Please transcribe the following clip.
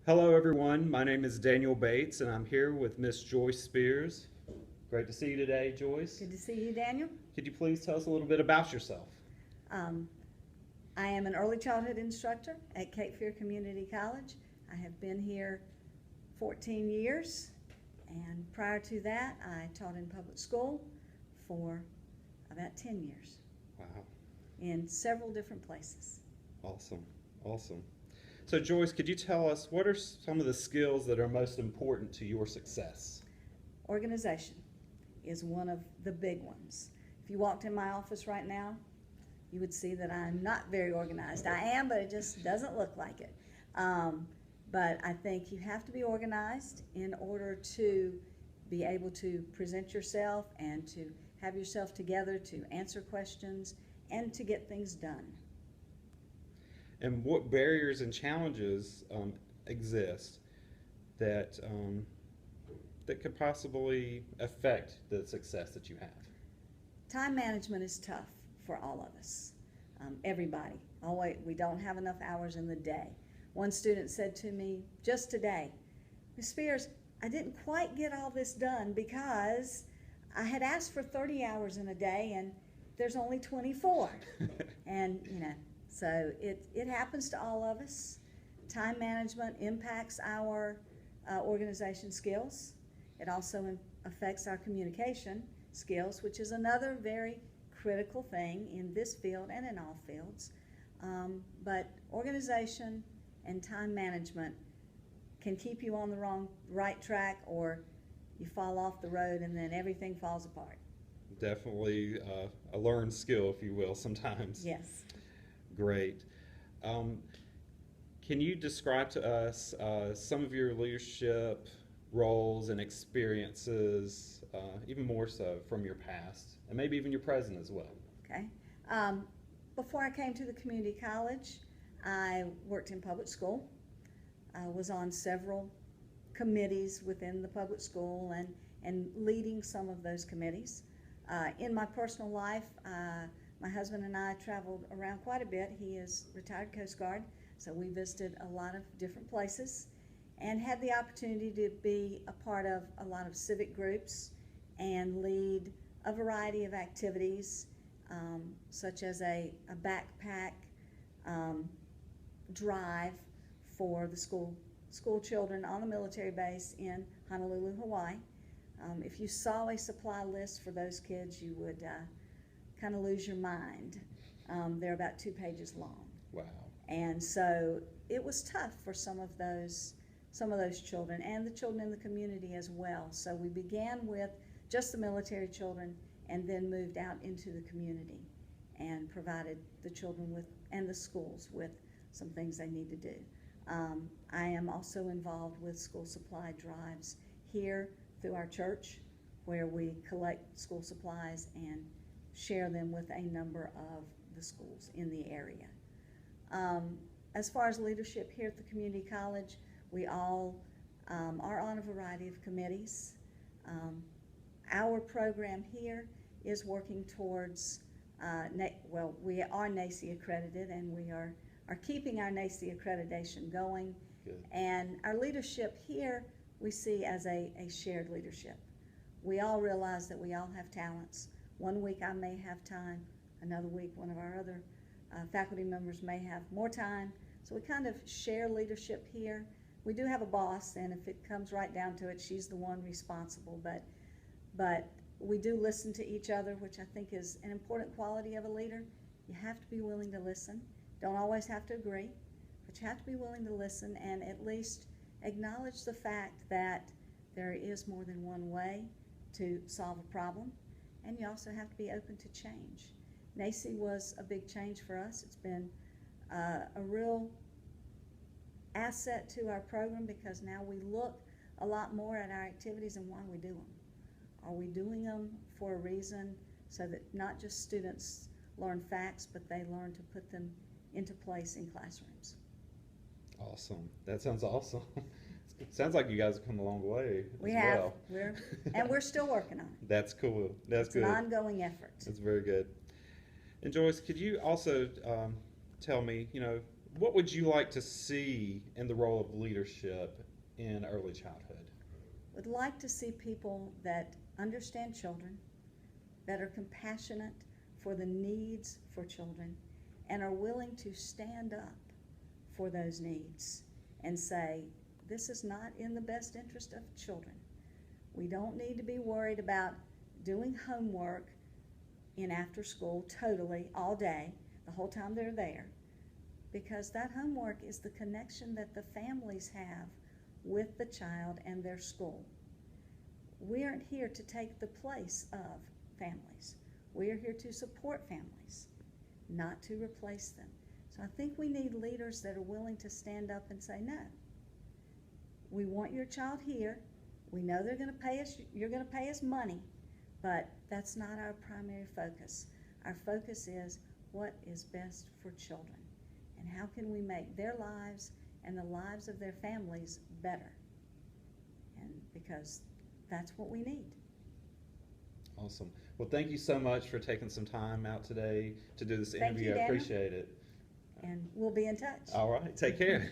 Hello, everyone. My name is Daniel Bates, and I'm here with Miss Joyce Spears. Great to see you today, Joyce. Good to see you, Daniel. Could you please tell us a little bit about yourself? Um, I am an early childhood instructor at Cape Fear Community College. I have been here 14 years, and prior to that, I taught in public school for about 10 years Wow, in several different places. awesome, awesome. So, Joyce, could you tell us what are some of the skills that are most important to your success? Organization is one of the big ones. If you walked in my office right now, you would see that I'm not very organized. I am, but it just doesn't look like it. But I think you have to be organized in order to be able to present yourself and to have yourself together to answer questions and to get things done. And what barriers and challenges exist that could possibly affect the success that you have? Time management is tough for all of us, everybody. Always, we don't have enough hours in the day. One student said to me just today, "Ms. Spears, I didn't quite get all this done because I had asked for 30 hours in a day and there's only 24. And, so it happens to all of us. Time management impacts our organization skills. It also affects our communication skills, which is another very critical thing in this field and in all fields. But organization and time management can keep you on the right track, or you fall off the road and then everything falls apart. Definitely a learned skill, if you will, sometimes. Yes. Great. Can you describe to us some of your leadership roles and experiences, even more so from your past, and maybe even your present as well? Okay. Before I came to the community college, I worked in public school. I was on several committees within the public school and leading some of those committees. In my personal life, my husband and I traveled around quite a bit. He is retired Coast Guard, so we visited a lot of different places and had the opportunity to be a part of a lot of civic groups and lead a variety of activities, such as a backpack drive for the school children on the military base in Honolulu, Hawaii. If you saw a supply list for those kids, you would kind of lose your mind. They're about 2 pages long. Wow. And so it was tough for some of those children and the children in the community as well. So we began with just the military children and then moved out into the community and provided the children and the schools with some things they need to do. I am also involved with school supply drives here through our church, where we collect school supplies and share them with a number of the schools in the area. As far as leadership here at the community college, we all are on a variety of committees. Our program here is working towards, we are NAEYC accredited, and we are keeping our NAEYC accreditation going. Good. And our leadership here we see as a shared leadership. We all realize that we all have talents. One week I may have time, another week one of our other faculty members may have more time. So we kind of share leadership here. We do have a boss, and if it comes right down to it, she's the one responsible. But we do listen to each other, which I think is an important quality of a leader. You have to be willing to listen. Don't always have to agree, but you have to be willing to listen and at least acknowledge the fact that there is more than one way to solve a problem, and you also have to be open to change. NAEYC was a big change for us. It's been a real asset to our program because now we look a lot more at our activities and why we do them. Are we doing them for a reason so that not just students learn facts, but they learn to put them into place in classrooms? Awesome. That sounds awesome. It sounds like you guys have come a long way We as have. well. We're still working on it. That's cool. That's It's good. an ongoing effort. That's very good. And Joyce, could you also tell me, What would you like to see in the role of leadership in early childhood? Would like to see people that understand children, that are compassionate for the needs for children, and are willing to stand up for those needs and say, this is not in the best interest of children. We don't need to be worried about doing homework in after school totally all day, the whole time they're there, because that homework is the connection that the families have with the child and their school. We aren't here to take the place of families. We are here to support families, not to replace them. So I think we need leaders that are willing to stand up and say, no, we want your child here. We know they're going to pay us, you're going to pay us money, but that's not our primary focus. Our focus is what is best for children and how can we make their lives and the lives of their families better. And because that's what we need. Awesome. Well, thank you so much for taking some time out today to do this Thank interview. you, I Daniel. appreciate it. And we'll be in touch. All right. Take care.